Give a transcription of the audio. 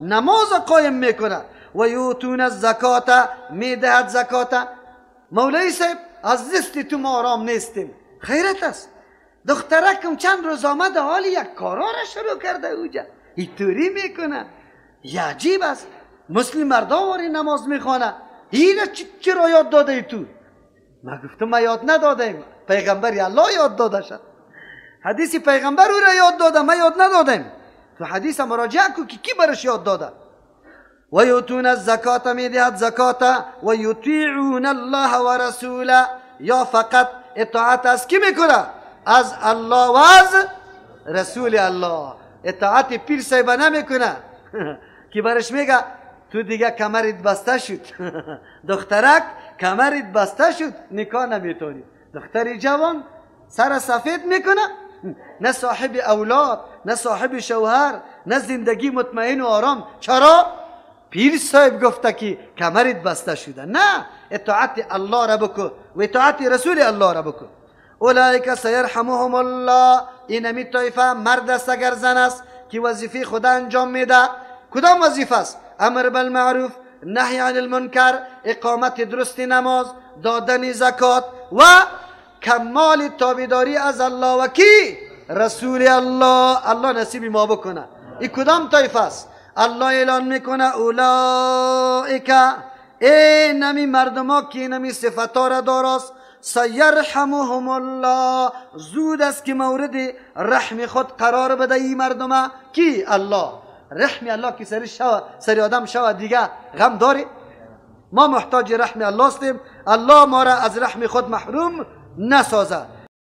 نماز قایم میکنه. و یوتون الزکات، میدهد زکات. مولوی صاحب از دست تو ما آرام نیستیم. خیرت است. دخترکم چند روز آمده حالی یک کارا را شروع کرده اوجا اینطوری میکنه. یه عجیب است. مسلم مردا واری نماز میخوانه. اینه چرا یاد داده ای تو؟ ما گفتم ما یاد ندادیم، پیغمبر الله یاد داده شد. حدیث پیغمبر او را یاد داده، ما یاد ندادیم. تو حدیث مراجعه کو که کی برش یاد داده. و یوتون الزکات، میدهد زکات. و یطیعون الله و رسوله، یا فقط اطاعت از کی میکنه؟ از الله و از رسول الله. اطاعت پیر صاحب نمیکنه که برش میگه تو دیگه کمرت بسته شد دخترک کمرت بسته شد، نکاح نمیتونی. دختری جوان سر سفید میکنه، نه صاحب اولاد، نه صاحب شوهر، نه زندگی مطمئن و آرام. چرا؟ پیر صاحب گفته که کمرت بسته شده. نه، اطاعت الله را بکن و اطاعت رسول الله را بکن. اولئک سیرحمهم الله، این همی طایفه مرد است اگر زن است که وظیفه خدا انجام میده. کدام وظیفه است؟ امر بالمعروف، نهی عن المنکر، اقامت درست نماز، دادن زکات و کمال تابعداری از الله و کی؟ رسول الله. الله نصیب ما بکنه. این کدام طایفه است؟ الله اعلان میکنه اولئک، این نمی مردما که نمی صفتا را داراست، سیرحمهم الله، زود است که مورد رحم خود قرار بده این مردم. کی؟ الله. رحم الله که سری آدم شوه دیگه غم داری؟ ما محتاج رحم الله هستیم. الله ما را از رحم خود محروم نسازه.